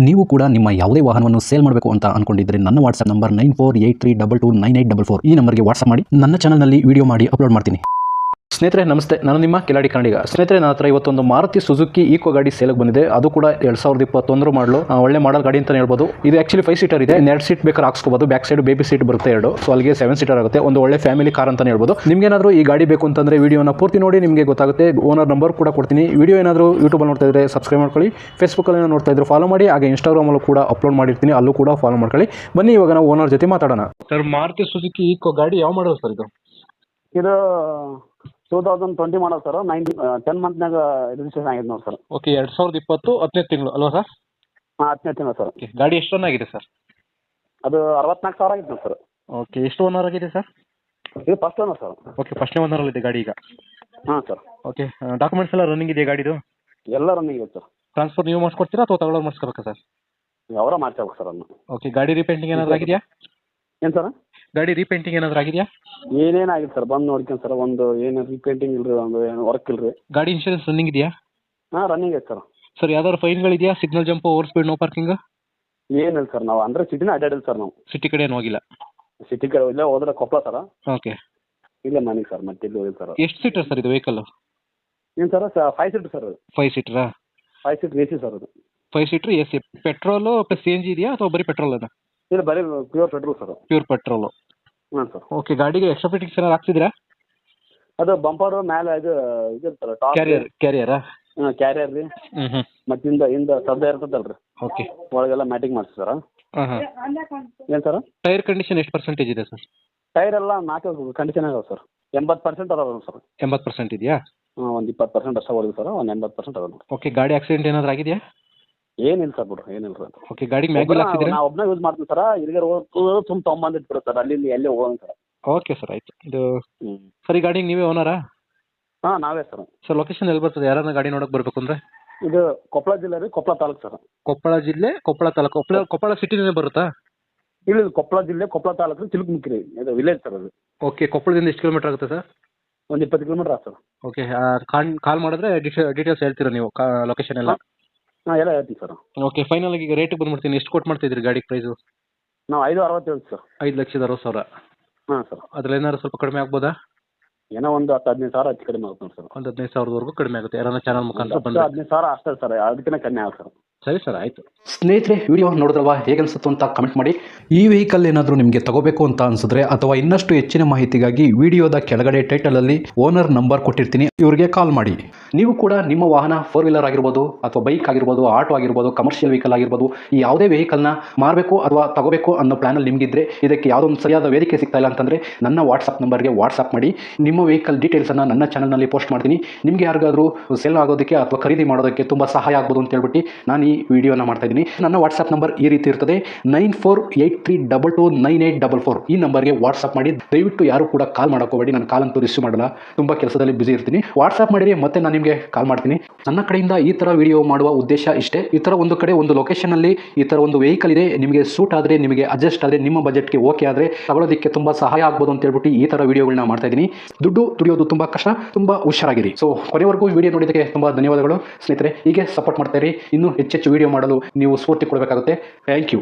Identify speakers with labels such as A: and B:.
A: ನೀವು ಕೂಡ ನಿಮ್ಮ ಯಾವುದೇ ವಾಹನವನ್ನು ಸೇಲ್ ಮಾಡಬೇಕು ಅಂತ ಅನ್ಕೊಂಡಿದ್ರೆ ನನ್ನ ವಾಟ್ಸ್ಆಪ್ ನಂಬರ್ 9483229844 ಈ ನಂಬರ್ಗೆ ವಾಟ್ಸ್ಆಪ್ ಮಾಡಿ. ನನ್ನ ಚಾನಲ್ನಲ್ಲಿ ವಿಡಿಯೋ ಮಾಡಿ ಅಪ್ಲೋಡ್ ಮಾಡ್ತೀನಿ. ಸ್ನೇಹಿತರೆ ನಮಸ್ತೆ, ನಾನು ನಿಮ್ಮ ಕಿಲಾಡಿ ಕನ್ನಡಿಗ. ಸ್ನೇಹಿತರೆ ನನ್ನ ಹತ್ರ ಇವತ್ತೊಂದು ಮಾರುತಿ ಸುಜುಕಿ ಈಕೋ ಗಾಡಿ ಸೇಲ್ಗೆ ಬಂದಿದೆ. ಅದು ಕೂಡ 2021 ಮಾಡಲು ಒಳ್ಳೆ ಮಾಡಲ್ ಗಾಡಿ ಅಂತ ಹೇಳ್ಬೋದು. ಇದು ಆಕ್ಚುಲಿ 5 ಸೀಟರ್ ಇದೆ. 2 ಸೀಟ್ ಬೇಕಾದ್ರೆ ಹಾಕ್ಸ್ಕೋಬಹುದು. ಬ್ಯಾಕ್ ಸೈಡ್ ಬೇಬಿ ಸೀಟ್ ಬರುತ್ತೆ 2, ಸೊ ಅಲ್ಲಿಗೆ 7 ಸೀಟರ್ ಆಗುತ್ತೆ. ಒಂದು ಒಳ್ಳೆ ಫ್ಯಾಮಿಲಿ ಕಾರ್ ಅಂತ ಹೇಳ್ಬೋದು. ನಿಮ್ಗೆ ಏನಾದರೂ ಈ ಗಾಡಿ ಬೇಕು ಅಂತಂದ್ರೆ ವಿಡಿಯೋನ ಪೂರ್ತಿ ನೋಡಿ, ನಿಮಗೆ ಗೊತ್ತಾಗುತ್ತೆ. ಓನರ್ ನಂಬರ್ ಕೂಡ ಕೊಡ್ತೀನಿ. ವಿಡಿಯೋ ಏನಾದರೂ ಯೂಟ್ಯೂಬಲ್ಲಿ ನೋಡ್ತಾ ಇದ್ರೆ ಸಬ್ಸ್ಕ್ರೈಬ್ ಮಾಡ್ಕೊಳ್ಳಿ. ಫೇಸ್ಬುಕ್ಕಲ್ಲಿ ನೋಡ್ತಾ ಇದ್ರೆ ಫಾಲೋ ಮಾಡಿ. ಹಾಗೆ ಇನ್ಸ್ಟಾಗ್ರಾಮಲ್ಲೂ ಕೂಡ ಅಪ್ಲೋಡ್ ಮಾಡಿರ್ತೀನಿ, ಅಲ್ಲೂ ಕೂಡ ಫಾಲೋ ಮಾಡ್ಕೊಳ್ಳಿ. ಬನ್ನಿ ಇವಾಗ ನಾವು ಓನರ್ ಜೊತೆ ಮಾತಾಡೋಣ. ಸರ್, ಮಾರುತಿ ಸುಜುಕಿ ಈಕೋ ಗಾಡಿ ಯಾವ ಮಾಡಲ್ ಸರ್ ಇದು?
B: 2020 ಮಾಡಲ್ ಸರ್. 10 ಮಂತ್ನಾಗ ರಿಜಿಸ್ಟ್ರೇಷನ್ ಆಗಿದೆ ನೋಡಿ ಸರ್.
A: ಓಕೆ, 2020 10ನೇ ತಿಂಗಳು ಅಲ್ವಾ ಸರ್?
B: ಹಾಂ, 10ನೇ ತಿಂಗಳು ಸರ್.
A: ಗಾಡಿ ಎಷ್ಟು ರನ್ ಆಗಿದೆ ಸರ್?
B: ಅದು 64,000 ಆಗಿತ್ತು ನೋಡಿ ಸರ್.
A: ಓಕೆ, ಎಷ್ಟು ಓನರ್ ಆಗಿದೆ ಸರ್?
B: ಇದು ಫಸ್ಟ್ ಓನರ್ ಸರ್.
A: ಓಕೆ, ಫಸ್ಟ್ನೇ ಓನರಲ್ಲಿ ಇದೆ ಗಾಡಿ ಈಗ.
B: ಹಾಂ ಸರ್.
A: ಓಕೆ, ಡಾಕ್ಯುಮೆಂಟ್ಸ್ ಎಲ್ಲ ರನ್ನಿಂಗ್ ಇದೆಯಾ ಗಾಡಿದು?
B: ಎಲ್ಲ ರನ್ನಿಂಗ್ ಇದೆ ಸರ್.
A: ಟ್ರಾನ್ಸ್ಫರ್ ನೀವು ಮಾಡಿಸ್ಕೊಡ್ತೀರಾ ಅಥವಾ ತಗೊಳ್ಳೋರು ಮಾಡಿಸ್ಕೋಬೇಕಾ ಸರ್?
B: ಅವರ ಮಾಡ್ಕೋಬೇಕು ಸರ್ ಅದನ್ನು.
A: ಓಕೆ, ಗಾಡಿ ರೀಪೇಂಟಿಂಗ್ ಏನಾದರೂ ಆಗಿದೆಯಾ?
B: ಏನು ಸರ್?
A: ಗಾಡಿ ರೀಪೇಂಟಿಂಗ್ ಏನಾದರೂ ಆಗಿದೆಯಾ?
B: ಏನೇನಾಗಿದೆ ಸರ್, ಬಂದು ನೋಡ್ಕೊಂಡು ಸರ್. ಒಂದು ಏನು ರೀಪೇಂಟಿಂಗ್ ಇಲ್ರಿ, ಒಂದು ಏನು ವರ್ಕ್ ಇಲ್ರಿ.
A: ಗಾಡಿ ಇನ್ಶೂರೆನ್ಸ್ ರನ್ನಿಂಗ್ ಇದೆಯಾ?
B: ಹಾಂ, ರನ್ನಿಂಗ್ ಐತೆ ಸರ್.
A: ಸರ್, ಯಾವ್ದಾದ್ರು ಫೈನ್ಗಳಿದೆಯಾ? Signal jump, over speed, no parking?
B: ಏನಿಲ್ಲ ಸರ್. ನಾವು ಅಂದರೆ ಸಿಟಿನ ಅಡ್ಡಾಡಿಲ್ಲ ಸರ್. ನಾವು
A: ಸಿಟಿ ಕಡೆ ಏನು ಹೋಗಿಲ್ಲ?
B: ಸಿಟಿ ಕಡೆ ಇಲ್ಲೇ ಹೋದ್ರೆ ಕೊಪ್ಪಳ ಸರ್.
A: ಓಕೆ,
B: ಇಲ್ಲೇ ಮನೆಗೆ ಸರ್, ಮತ್ತೆ ಇಲ್ಲಿ ಹೋಗಿಲ್ಲ ಸರ್.
A: ಎಷ್ಟು ಸೀಟರ್ ಸರ್ ಇದು ವೆಹಿಕಲ್?
B: ಏನು sir? 5 seat sir.
A: 5 ಸೀಟರಾ?
B: 5 seat A C sir ಅದು.
A: 5 seater A C. Petrol plus C N G ಇದೆಯಾ ಅಥವಾ ಬರೀ ಪೆಟ್ರೋಲ್ ಅದ?
B: ಇಲ್ಲ, ಬರೀ pure petrol sir.
A: Pure petrol.
B: ಹಾಂ ಸರ್.
A: ಓಕೆ, ಗಾಡಿಗೆ ಎಕ್ಸ್ಟ್ರಾ ಫಿಟ್ಟಿಂಗ್ಸ್ ಏನಾರು ಹಾಕ್ಸಿದ್ರಾ?
B: ಅದು ಬಂಪರ್ ಮೇಲೆ ಇದು ಇರ್ತಾರೆ ಟಾಪ್.
A: ಕ್ಯಾರಿಯರಾ?
B: ಹಾಂ, ಕ್ಯಾರಿಯರ್ ರೀ.
A: ಹ್ಞೂ.
B: ಮತ್ತೆ ಹಿಂದ ಸದ್ದ ಇರ್ತದಲ್ರಿ.
A: ಓಕೆ,
B: ಒಳಗೆಲ್ಲ ಮ್ಯಾಟಿಂಗ್ ಮಾಡಿಸಿ ಸರ್.
A: ಹಾಂ.
B: ಏನು ಸರ್?
A: ಟೈರ್ ಕಂಡೀಷನ್ ಎಷ್ಟು ಪರ್ಸೆಂಟೇಜ್ ಇದೆ ಸರ್?
B: ಟೈರ್ ಎಲ್ಲ 4 ಕಂಡೀಷನ್ ಅದಾವೆ ಸರ್. 80% ಅದಾವೆ ಸರ್.
A: 80% ಇದೆಯಾ?
B: ಹಾಂ, ಒಂದು 20% ಅಷ್ಟೇ ಹೊಡೆದು ಸರ್. ಒಂದು 80% ಅದಾವೆ.
A: ಓಕೆ, ಗಾಡಿ ಆಕ್ಸಿಡೆಂಟ್ ಏನಾದರೂ ಆಗಿದೆಯಾ?
B: ಏನಿಲ್ಲ ಸರ್, ಬಿಡ್ರಿ, ಏನಿಲ್ಲ ರೀ.
A: ಓಕೆ, ಗಾಡಿಗೆ ಮ್ಯಾಗ್ವಿಲ್ ಹಾಕ್ಸಿದ್ರೆ?
B: ನಾ ಒಬ್ಬನೇ ಯೂಸ್ ಮಾಡ್ತೀನಿ ಸರ್. ಇಲ್ಲಿಗೆ ತುಂಬ ತೊಗೊಂಬಂದಿಟ್ಟು ಸರ್. ಅಲ್ಲಿ ಎಲ್ಲೇ ಹೋಗೋಣ ಸರ್.
A: ಓಕೆ ಸರ್, ಆಯಿತು. ಇದು ಸರ್, ಈ ಗಾಡಿಗೆ ನೀವೇ ಓನರಾ?
B: ಹಾಂ, ನಾವೇ ಸರ್.
A: ಸರ್, ಲೊಕೇಶನ್ ಎಲ್ಲಿ ಬರ್ತದೆ? ಯಾರನ್ನ ಗಾಡಿ ನೋಡೋಕೆ ಬರಬೇಕು ಅಂದರೆ?
B: ಇದು ಕೊಪ್ಪಳ ಜಿಲ್ಲೆ ರೀ, ಕೊಪ್ಪಳ ತಾಲೂಕು ಸರ್.
A: ಕೊಪ್ಪಳ ಜಿಲ್ಲೆ, ಕೊಪ್ಪಳ ತಾಲೂಕು. ಕೊಪ್ಪಳ ಸಿಟಿನೇ ಬರುತ್ತಾ?
B: ಇಲ್ಲ, ಕೊಪ್ಪಳ ಜಿಲ್ಲೆ, ಕೊಪ್ಪಳ ತಾಲೂಕು, ಚಿಲುಕುಮುಖಿ ರೀ. ಇದು ವಿಲೇಜ್ ಸರ್ ಅದು.
A: ಓಕೆ, ಕೊಪ್ಪಳದಿಂದ ಎಷ್ಟು ಕಿಲೋಮೀಟರ್ ಆಗುತ್ತೆ ಸರ್?
B: ಒಂದು 20 ಕಿಲೋಮೀಟರ್ ಆಗುತ್ತೆ ಸರ್. ಓಕೆ,
A: ಕಾಲ್ ಮಾಡಿದ್ರೆ ಡೀಟೇಲ್ಸ್ ಹೇಳ್ತೀರಾ ನೀವು, ಲೊಕೇಶನ್ ಎಲ್ಲ?
B: ಹಾಂ, ಎಲ್ಲ ಹೇಳ್ತೀನಿ ಸರ್.
A: ಓಕೆ, ಫೈನಲ್ ಆಗಿ ಈಗ ರೇಟಿಗೆ ಬಂದ್ಬಿಡ್ತೀನಿ. ಎಷ್ಟು ಕೊಟ್ಟು ಮಾಡ್ತಿದ್ದೀರಿ ಗಾಡಿ ಪ್ರೈಸು?
B: ನಾವು 5,60,000 ಸರ್.
A: 5,60,000.
B: ಹಾಂ ಸರ್.
A: ಅದ್ರಲ್ಲಿ ಏನಾದ್ರು ಸ್ವಲ್ಪ ಕಡಿಮೆ ಆಗ್ಬೋದಾ?
B: ಏನೋ ಒಂದು 10-15 ಸಾವಿರ ಹೆಚ್ಚು ಕಡಿಮೆ ಆಗುತ್ತೆ ನೋಡಿ ಸರ್.
A: ಒಂದು 15,000ವರೆಗೂ ಕಡಿಮೆ ಆಗುತ್ತೆ ಯಾರನ್ನ ಚಾನಲ್ ಮುಖಾಂತರ ಬಂದರೆ?
B: 15 ಸಾವಿರ ಅಷ್ಟೇ ಸರ್, ಅದಕ್ಕಿಂತ ಕಮ್ಮಿ ಆಗುತ್ತೆ ಸರ್.
A: ಸರಿ ಸರ್, ಆಯಿತು. ಸ್ನೇಹಿತರೆ, ವಿಡಿಯೋ ನೋಡಿದ್ರಲ್ವಾ, ಹೇಗೆ ಅನಿಸುತ್ತೆ ಅಂತ ಕಮೆಂಟ್ ಮಾಡಿ. ಈ ವೆಹಿಕಲ್ ಏನಾದರೂ ನಿಮಗೆ ತಗೋಬೇಕು ಅಂತ ಅನಿಸಿದ್ರೆ ಅಥವಾ ಇನ್ನಷ್ಟು ಹೆಚ್ಚಿನ ಮಾಹಿತಿಗಾಗಿ ವಿಡಿಯೋದ ಕೆಳಗಡೆ ಟೈಟಲಲ್ಲಿ ಓನರ್ ನಂಬರ್ ಕೊಟ್ಟಿರ್ತೀನಿ, ಇವರಿಗೆ ಕಾಲ್ ಮಾಡಿ. ನೀವು ಕೂಡ ನಿಮ್ಮ ವಾಹನ 4 ವೀಲರ್ ಆಗಿರ್ಬೋದು ಅಥವಾ ಬೈಕ್ ಆಗಿರ್ಬೋದು, ಆಟೋ ಆಗಿರ್ಬೋದು, ಕಮರ್ಷಿಯಲ್ ವೆಹಿಕಲ್ ಆಗಿರ್ಬೋದು, ಈ ಯಾವುದೇ ವೆಹಿಕಲ್ನ ಮಾರಬೇಕು ಅಥವಾ ತಗೋಬೇಕು ಅನ್ನೋ ಪ್ಲಾನಲ್ಲಿ ನಿಮಗಿದ್ರೆ, ಇದಕ್ಕೆ ಯಾವುದೊಂದು ಸರಿಯಾದ ವೇದಿಕೆ ಸಿಗ್ತಾ ಇಲ್ಲ ಅಂತಂದರೆ ನನ್ನ ವಾಟ್ಸಪ್ ನಂಬರ್ಗೆ ವಾಟ್ಸಪ್ ಮಾಡಿ. ನಿಮ್ಮ ವೆಹಿಕಲ್ ಡೀಟೇಲ್ಸನ್ನು ನನ್ನ ಚಾನಲ್ನಲ್ಲಿ ಪೋಸ್ಟ್ ಮಾಡ್ತೀನಿ. ನಿಮಗೆ ಯಾರಿಗಾದರೂ ಸೆಲ್ ಆಗೋದಕ್ಕೆ ಅಥವಾ ಖರೀದಿ ಮಾಡೋದಕ್ಕೆ ತುಂಬ ಸಹಾಯ ಆಗ್ಬೋದು ಅಂತ ಹೇಳ್ಬಿಟ್ಟು ನಾನು ಈ ವಿಡಿಯೋನ ಮಾಡ್ತಾ ಇದ್ದೀನಿ. ನನ್ನ ವಾಟ್ಸಪ್ ನಂಬರ್ ಈ ರೀತಿ ಇರ್ತದೆ, 9483229844. ಈ ನಂಬರ್ಗೆ ವಾಟ್ಸಪ್ ಮಾಡಿ. ದಯವಿಟ್ಟು ಯಾರು ಕೂಡ ಕಾಲ್ ಮಾಡೋಕೋಬೇಡಿ, ನಾನು ಕಾಲ್ ಅಂತೂ ರಿಸೀವ್ ಮಾಡಲ್ಲ, ತುಂಬ ಕೆಲಸದಲ್ಲಿ ಬಿಸಿ ಇರ್ತೀನಿ. ವಾಟ್ಸಪ್ ಮಾಡಿರಿ, ಮತ್ತೆ ನಾನು ನಿಮಗೆ ಕಾಲ್ ಮಾಡ್ತೀನಿ. ನನ್ನ ಕಡೆಯಿಂದ ಈ ಥರ ವಿಡಿಯೋ ಮಾಡುವ ಉದ್ದೇಶ ಇಷ್ಟೇ. ಈ ಥರ ಒಂದು ಕಡೆ ಒಂದು ಲೊಕೇಶನಲ್ಲಿ ಈ ಥರ ಒಂದು ವೆಹಿಕಲ್ ಇದೆ, ನಿಮಗೆ ಸೂಟ್ ಆದರೆ, ನಿಮಗೆ ಅಡ್ಜಸ್ಟ್ ಆದರೆ, ನಿಮ್ಮ ಬಜೆಟ್ಗೆ ಓಕೆ ಆದರೆ ತಗೊಳ್ಳೋದಕ್ಕೆ ತುಂಬ ಸಹಾಯ ಆಗ್ಬೋದು ಅಂತ ಹೇಳ್ಬಿಟ್ಟು ಈ ಥರ ವಿಡಿಯೋಗಳನ್ನ ಮಾಡ್ತಾ ಇದ್ದೀನಿ. ದುಡ್ಡು ದುಡಿಯೋದು ತುಂಬ ಕಷ್ಟ, ತುಂಬ ಹುಷಾರಾಗಿರಿ. ಸೊ ಕೊನೆವರೆಗೂ ವಿಡಿಯೋ ನೋಡಿದ್ದಕ್ಕೆ ತುಂಬ ಧನ್ಯವಾದಗಳು ಸ್ನೇಹಿತರೆ. ಹೀಗೆ ಸಪೋರ್ಟ್ ಮಾಡ್ತಾ ಇರಿ. ಇನ್ನೂ ಹೆಚ್ಚೆಚ್ಚು ವಿಡಿಯೋ ಮಾಡಲು ನೀವು ಸ್ಫೂರ್ತಿ ಕೊಡಬೇಕಾಗುತ್ತೆ. Thank you.